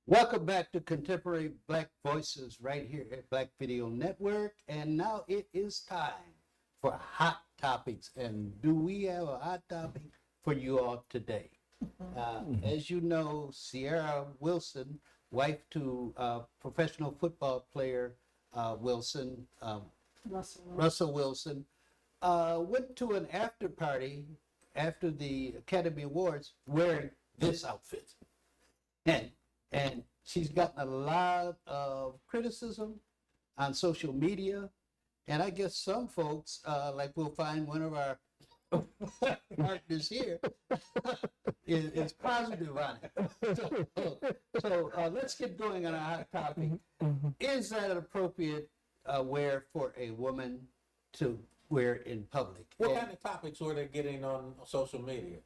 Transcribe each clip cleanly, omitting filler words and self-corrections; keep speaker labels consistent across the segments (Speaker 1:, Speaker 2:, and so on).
Speaker 1: Welcome back to Contemporary Black Voices right here at Black Video Network. And now it is time for Hot Topics. And do we have a hot topic for you all today? As you know, Ciara Wilson, wife to professional football player Wilson, Russell Wilson, went to an after party after the Academy Awards wearing this outfit. And and she's gotten a lot of criticism on social media. And I guess some folks, like we'll find one of our partners here, is positive on it. So let's get going on a hot topic. Is that an appropriate wear for a woman to wear in public?
Speaker 2: What kind of topics were they getting on social media?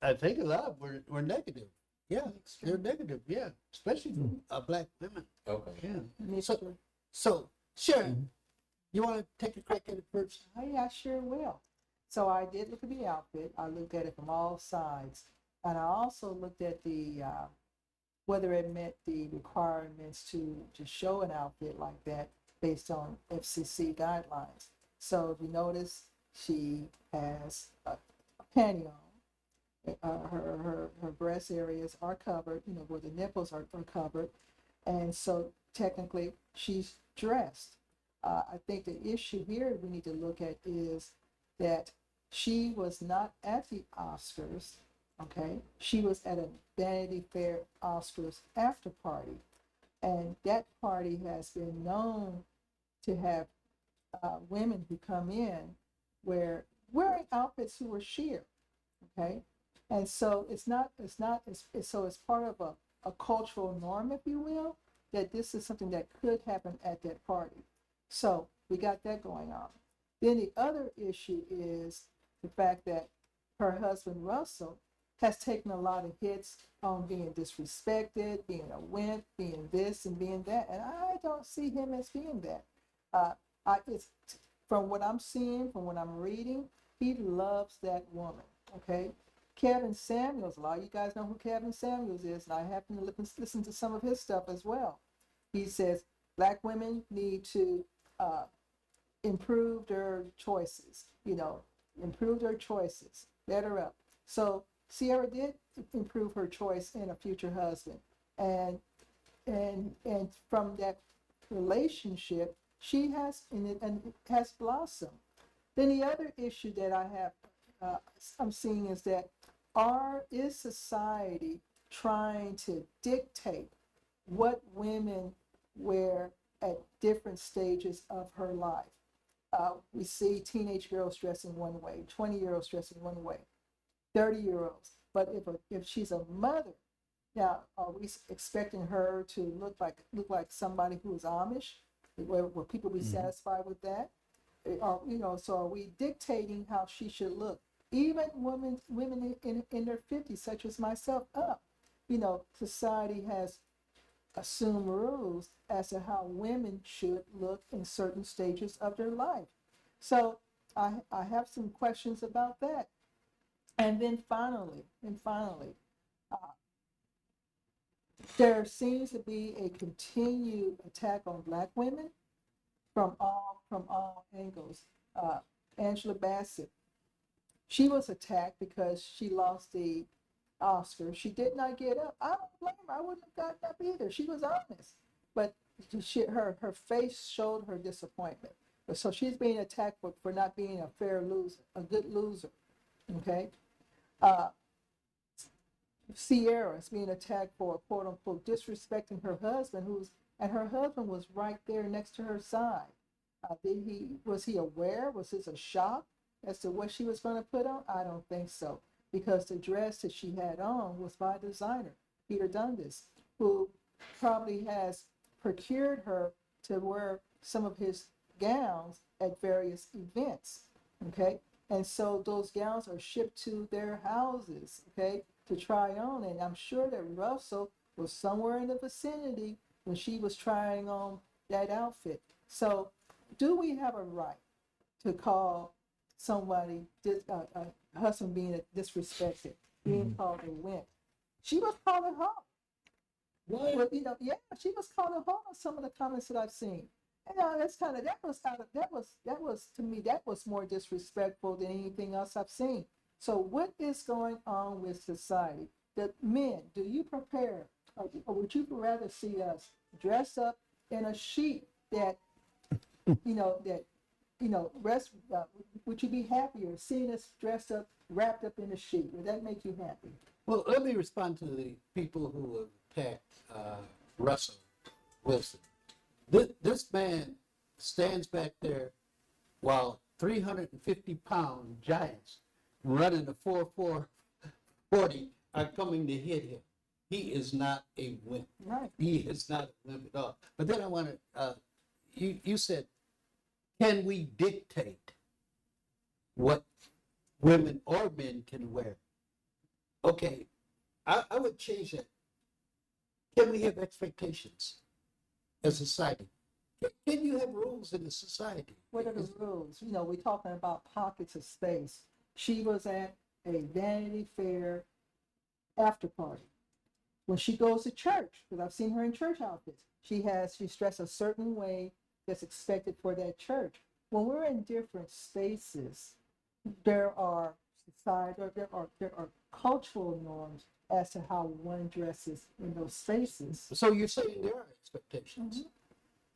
Speaker 1: I think a lot of them were negative. Yeah, they're negative. Yeah, especially from black women.
Speaker 2: Okay.
Speaker 1: Yeah. So Sharon, you want to take a crack at it first?
Speaker 3: I sure will. So I did look at the outfit. I looked at it from all sides, and I also looked at the whether it met the requirements to show an outfit like that based on FCC guidelines. So if you notice, she has a panty on. Her breast areas are covered, where the nipples are covered. And so technically she's dressed. I think the issue here we need to look at is that she was not at the Oscars, okay? She was at a Vanity Fair Oscars after party. And that party has been known to have women who come in wearing outfits who are sheer, okay? And so it's part of a cultural norm, if you will, that this is something that could happen at that party. So we got that going on. Then the other issue is the fact that her husband, Russell, has taken a lot of hits on being disrespected, being a wimp, being this and being that. And I don't see him as being that. It's from what I'm seeing, from what I'm reading, he loves that woman, okay? Kevin Samuels, a lot of you guys know who Kevin Samuels is, and I happen to listen to some of his stuff as well. He says black women need to improve their choices, improve their choices, better up. So Ciara did improve her choice in a future husband, and from that relationship, she has has blossomed. Then the other issue that I'm seeing is that is society trying to dictate what women wear at different stages of her life? We see teenage girls dressing one way, 20-year-olds dressing one way, 30-year-olds. But if she's a mother, now are we expecting her to look like somebody who is Amish? Will people be satisfied with that? So are we dictating how she should look? Even women in their 50s, such as myself, society has assumed rules as to how women should look in certain stages of their life. So I have some questions about that. And then finally, there seems to be a continued attack on black women from all angles. Angela Bassett, she was attacked because she lost the Oscar. She did not get up. I don't blame her. I wouldn't have gotten up either. She was honest, but her face showed her disappointment. So she's being attacked for not being a fair loser, a good loser. Okay. Ciara is being attacked for quote unquote disrespecting her husband, and her husband was right there next to her side. Was he aware? Was this a shock as to what she was going to put on? I don't think so, because the dress that she had on was by designer Peter Dundas, who probably has procured her to wear some of his gowns at various events. Okay, and so those gowns are shipped to their houses, okay, to try on. And I'm sure that Russell was somewhere in the vicinity when she was trying on that outfit. So do we have a right to call somebody, a husband being disrespected, being called a wimp? She was called a hoe.
Speaker 2: What?
Speaker 3: Well, yeah, she was called a hoe on some of the comments that I've seen. And that's kind of that was to me that was more disrespectful than anything else I've seen. So what is going on with society? The men, do you prepare, or would you rather see us dress up in a sheet that that rest? Would you be happier seeing us dressed up, wrapped up in a sheet? Would that make you happy?
Speaker 1: Well, let me respond to the people who attacked Russell Wilson. This man stands back there while 350-pound giants running a 4.40 are coming to hit him. He is not a wimp.
Speaker 3: Right.
Speaker 1: He is not a wimp at all. But then I want to, you said, can we dictate what women or men can wear? Okay, I would change that. Can we have expectations as a society? Can you have rules in a society?
Speaker 3: What are the rules? We're talking about pockets of space. She was at a Vanity Fair after party. When she goes to church, because I've seen her in church outfits, she's dressed a certain way that's expected for that church. When we're in different spaces, there are there are cultural norms as to how one dresses in those spaces.
Speaker 1: So you're saying there are expectations.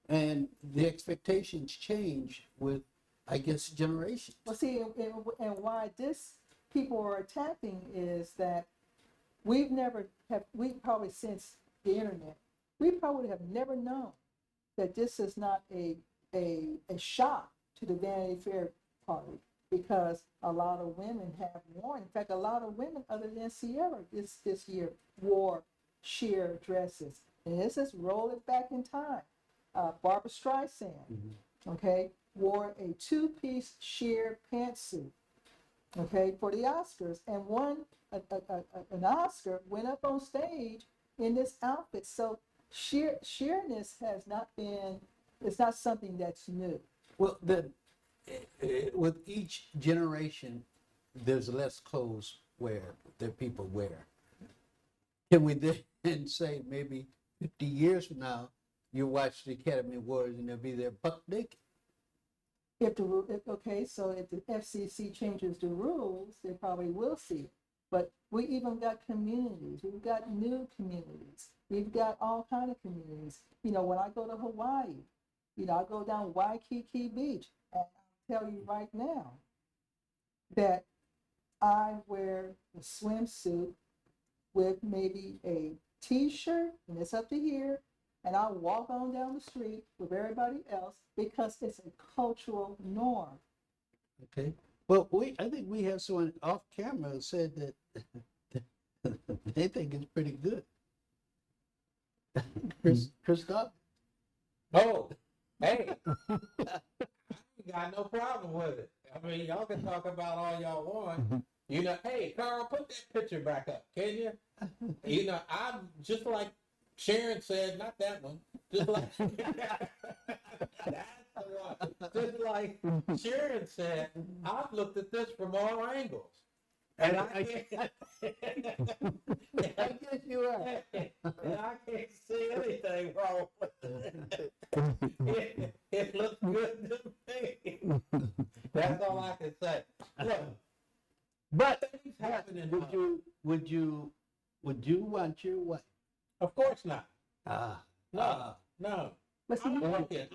Speaker 1: And the expectations change with, I guess, generations.
Speaker 3: Well, see, and why this people are attacking is that we probably since the internet, we probably have never known that this is not a shock to the Vanity Fair party, because a lot of women have worn. In fact, a lot of women other than Ciara this year wore sheer dresses. And this is roll it back in time. Barbara Streisand, okay, wore a two-piece sheer pantsuit, okay, for the Oscars, and won an Oscar, went up on stage in this outfit. So sheerness has not been, it's not something that's new.
Speaker 1: Well, then, with each generation, there's less clothes that people wear. Can we then say maybe 50 years from now, you watch the Academy Awards and they'll be there buck naked?
Speaker 3: Okay, so if the FCC changes the rules, they probably will see it. But we even got communities. We've got new communities. We've got all kind of communities. When I go to Hawaii, I go down Waikiki Beach, and I'll tell you right now that I wear a swimsuit with maybe a t-shirt, and it's up to here, and I walk on down the street with everybody else because it's a cultural norm.
Speaker 1: Okay. Well, I think we have someone off camera who said that they think it's pretty good. Christoph?
Speaker 2: Oh, hey, I ain't got no problem with it. I mean, y'all can talk about all y'all want. Hey, Carl, put that picture back up, can you? I'm just like Sharon said, not that one. Just like that's the one. Just like Sharon said, I've looked at this from all angles. And I can't,
Speaker 1: I guess you are.
Speaker 2: and I can't see anything wrong with it. It looks good to me. That's all I can say. Look,
Speaker 1: But
Speaker 2: things happen in
Speaker 1: would you want your wife?
Speaker 2: Of course not.
Speaker 1: No.
Speaker 2: No.
Speaker 3: But see,
Speaker 2: I'm looking.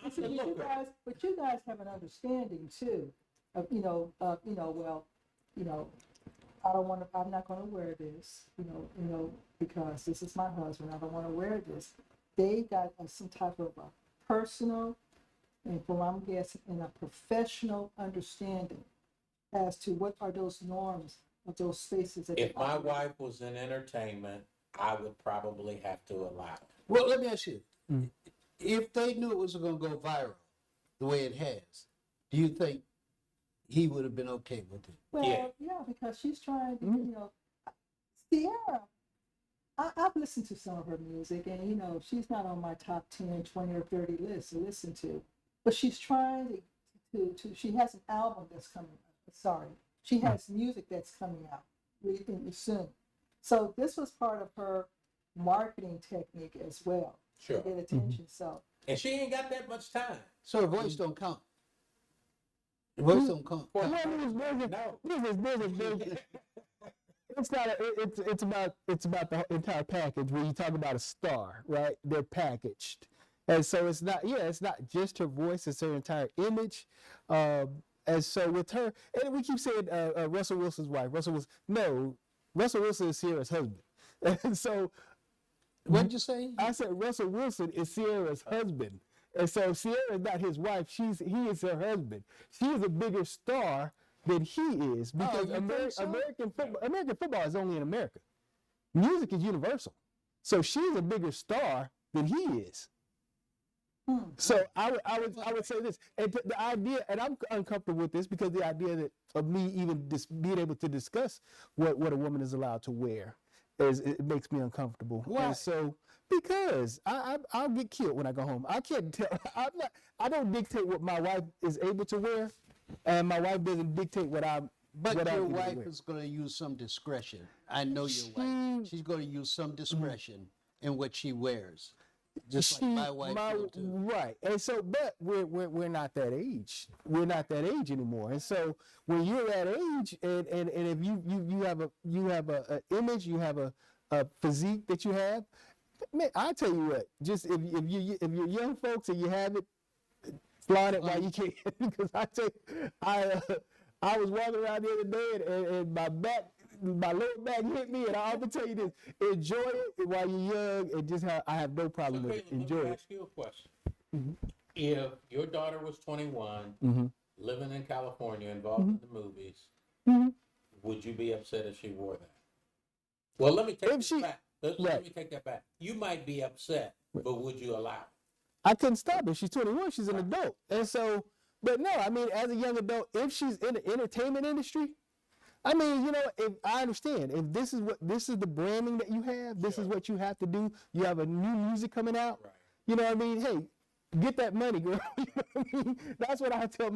Speaker 3: but you guys have an understanding too of I'm not going to wear this, because this is my husband. I don't want to wear this. They got some type of a personal, and from I'm guessing, and a professional understanding as to what are those norms of those spaces. That
Speaker 2: If my wife was in entertainment, I would probably have to allow it.
Speaker 1: Well, let me ask you, if they knew it was going to go viral the way it has, do you think he would have been okay with it?
Speaker 3: Well, yeah, because she's trying to, Ciara, I've listened to some of her music, and, she's not on my top 10, 20, or 30 list to listen to. But she's trying to she has an album that's coming out. Sorry. She has music that's coming out really soon. So this was part of her marketing technique as well
Speaker 2: Sure.
Speaker 3: to get attention. So
Speaker 2: And she ain't got that much time.
Speaker 1: So her voice don't count. The voice don't count.
Speaker 2: Well,
Speaker 4: No, it's not. It's about the entire package. When you talk about a star, right? They're packaged, and so it's not. Yeah, it's not just her voice; it's her entire image. And so with her, and we keep saying Russell Wilson's wife. Russell Wilson is Ciara's husband, and so
Speaker 1: What'd you say?
Speaker 4: I said Russell Wilson is Ciara's husband. And so Ciara is not his wife. He is her husband. She is a bigger star than he is because
Speaker 1: you think so?
Speaker 4: American football is only in America. Music is universal. So she's a bigger star than he is. So I would say this, and the idea, and I'm uncomfortable with this because the idea that of me even being able to discuss what a woman is allowed to wear it makes me uncomfortable.
Speaker 1: Why?
Speaker 4: And so because I'll get killed when I go home. I can't tell. I don't dictate what my wife is able to wear, and my wife doesn't dictate what I'm.
Speaker 1: But
Speaker 4: what I'm
Speaker 1: your
Speaker 4: able to
Speaker 1: wife
Speaker 4: wear.
Speaker 1: is going to use some discretion. I know your wife. She's going to use some discretion in what she wears, just like my wife will too.
Speaker 4: Right, and so, but we're not that age. We're not that age anymore. And so, when you're that age, and if you have a image, you have a physique that you have, man, I tell you what, just if you're young folks and you have it, flaunt it while you can. Because I tell you, I was walking around the other day and my lower back hit me, and I'll tell you this: enjoy it while you're young, and just I have no problem with it. Enjoy
Speaker 2: Let me
Speaker 4: it.
Speaker 2: ask you a question. If your daughter was 21, living in California, involved in the movies, would you be upset if she wore that? Well, let me take
Speaker 4: If
Speaker 2: this
Speaker 4: she-
Speaker 2: back. Let me take that back. You might be upset, but would you allow it?
Speaker 4: I couldn't stop her. She's 21. She's an adult, and so. But no, I mean, as a young adult, if she's in the entertainment industry, I mean, if I understand, if this is the branding that you have, this is what you have to do. You have a new music coming out.
Speaker 2: Right.
Speaker 4: You know what I mean? Hey, get that money, girl. You know what I mean? That's what I tell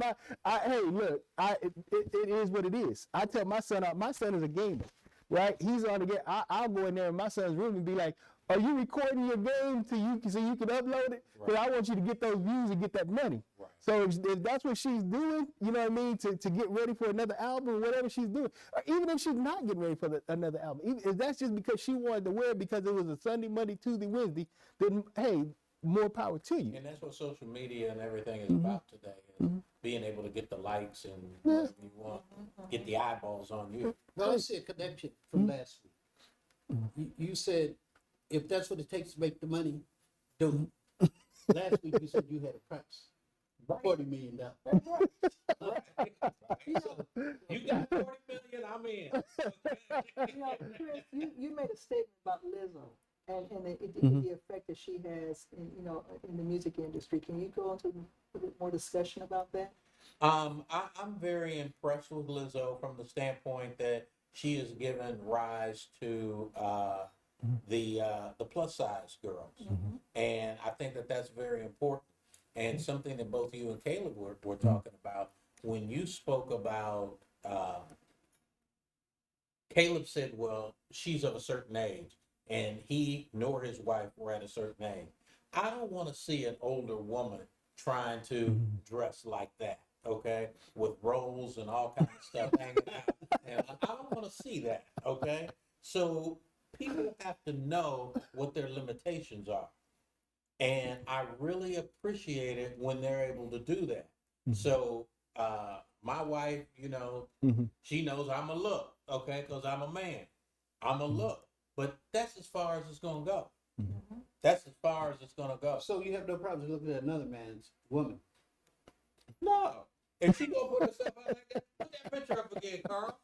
Speaker 4: hey, look, it is what it is. I tell my son, my son is a gamer, right? He's on the game. I'll go in there in my son's room and be like, are you recording your game so you can upload it? Because I want you to get those views and get that money.
Speaker 2: Right.
Speaker 4: So if that's what she's doing, you know what I mean, to get ready for another album or whatever she's doing, or even if she's not getting ready for another album, even if that's just because she wanted to wear it because it was a Sunday, Monday, Tuesday, Wednesday, then hey, more power to you.
Speaker 2: And that's what social media and everything is about today, is being able to get the likes and whatever you want, get the eyeballs on you.
Speaker 1: Well, I see a connection from last week. You said, if that's what it takes to make the money, do it. Last week you said you had a price. $40 million.
Speaker 2: You got 40 million, I'm in.
Speaker 3: Chris, you made a statement about Lizzo and the effect that she has in the music industry. Can you go into a bit more discussion about that?
Speaker 2: I'm very impressed with Lizzo from the standpoint that she has given rise to the plus size girls, and I think that that's very important. And something that both you and Caleb were talking about when you spoke about. Caleb said, "Well, she's of a certain age," and he nor his wife were at a certain age. I don't want to see an older woman trying to dress like that, okay, with rolls and all kinds of stuff hanging out. And I don't want to see that, okay? So people have to know what their limitations are. And I really appreciate it when they're able to do that. So my wife, she knows I'm a look, okay, because I'm a man. I'm a look. But that's as far as it's going to go. That's as far as it's going to go.
Speaker 1: So you have no problem looking at another man's woman.
Speaker 2: No. If she gonna put herself out like that, put that picture up again, Carl.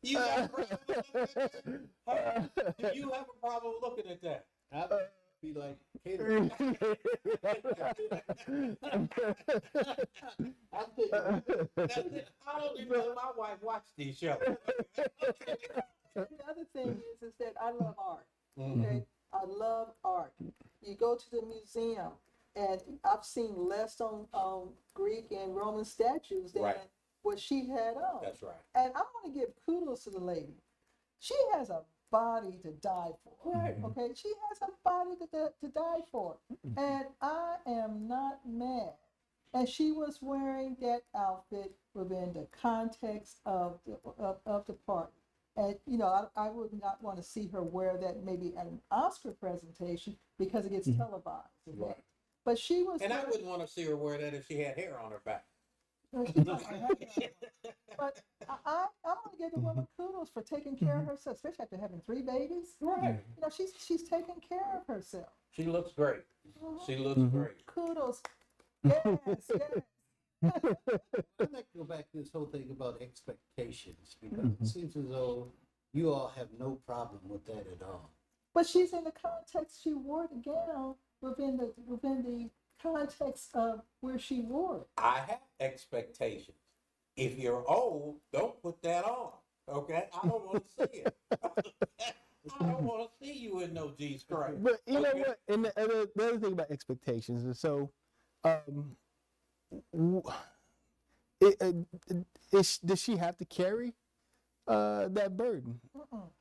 Speaker 2: You have a problem? Do you have a problem looking at that?
Speaker 1: I'd be like, Kater.
Speaker 2: I don't even know my wife watched these shows.
Speaker 3: The other thing is that I love art. Okay, I love art. You go to the museum, and I've seen less on Greek and Roman statues than
Speaker 2: Right.
Speaker 3: what she had on.
Speaker 2: That's right.
Speaker 3: And I want to give kudos to the lady. She has a body to die for.
Speaker 2: Right.
Speaker 3: Okay, she has a body to die for, and I am not mad. And she was wearing that outfit within the context of the party. And you know, I would not want to see her wear that maybe at an Oscar presentation because it gets televised. Okay?
Speaker 2: Right.
Speaker 3: But she was.
Speaker 2: And I wouldn't want to see her wear that if she had hair on her back.
Speaker 3: But I want to give the woman kudos for taking care of herself, especially after having 3 babies.
Speaker 2: Right.
Speaker 3: You know, she's taking care of herself.
Speaker 2: She looks great. She looks great.
Speaker 3: Kudos. Yes, yes.
Speaker 1: I'd like to go back to this whole thing about expectations because it seems as though you all have no problem with that at all.
Speaker 3: But she's in the context, she wore the gown within the context of where she wore it.
Speaker 2: I have expectations. If you're old, don't put that on. Okay? I don't want to see it. I don't want to see you in no G string.
Speaker 4: But you know what? And the other thing about expectations, and so, does she have to carry that burden?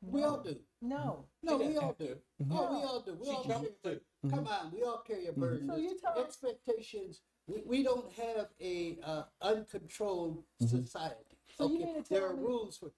Speaker 1: We all do.
Speaker 3: No.
Speaker 1: No,
Speaker 2: She
Speaker 1: we
Speaker 2: doesn't
Speaker 1: all
Speaker 2: have
Speaker 1: do.
Speaker 2: to.
Speaker 1: Oh, we all do. We
Speaker 2: She
Speaker 1: all
Speaker 2: chose
Speaker 1: carry-
Speaker 2: to.
Speaker 1: Come on, we all carry a burden.
Speaker 3: So you
Speaker 1: It's
Speaker 3: tell-
Speaker 1: expectations. We don't have a uncontrolled society.
Speaker 3: So you
Speaker 1: Okay,
Speaker 3: mean to
Speaker 1: there
Speaker 3: tell
Speaker 1: are
Speaker 3: me-
Speaker 1: rules for.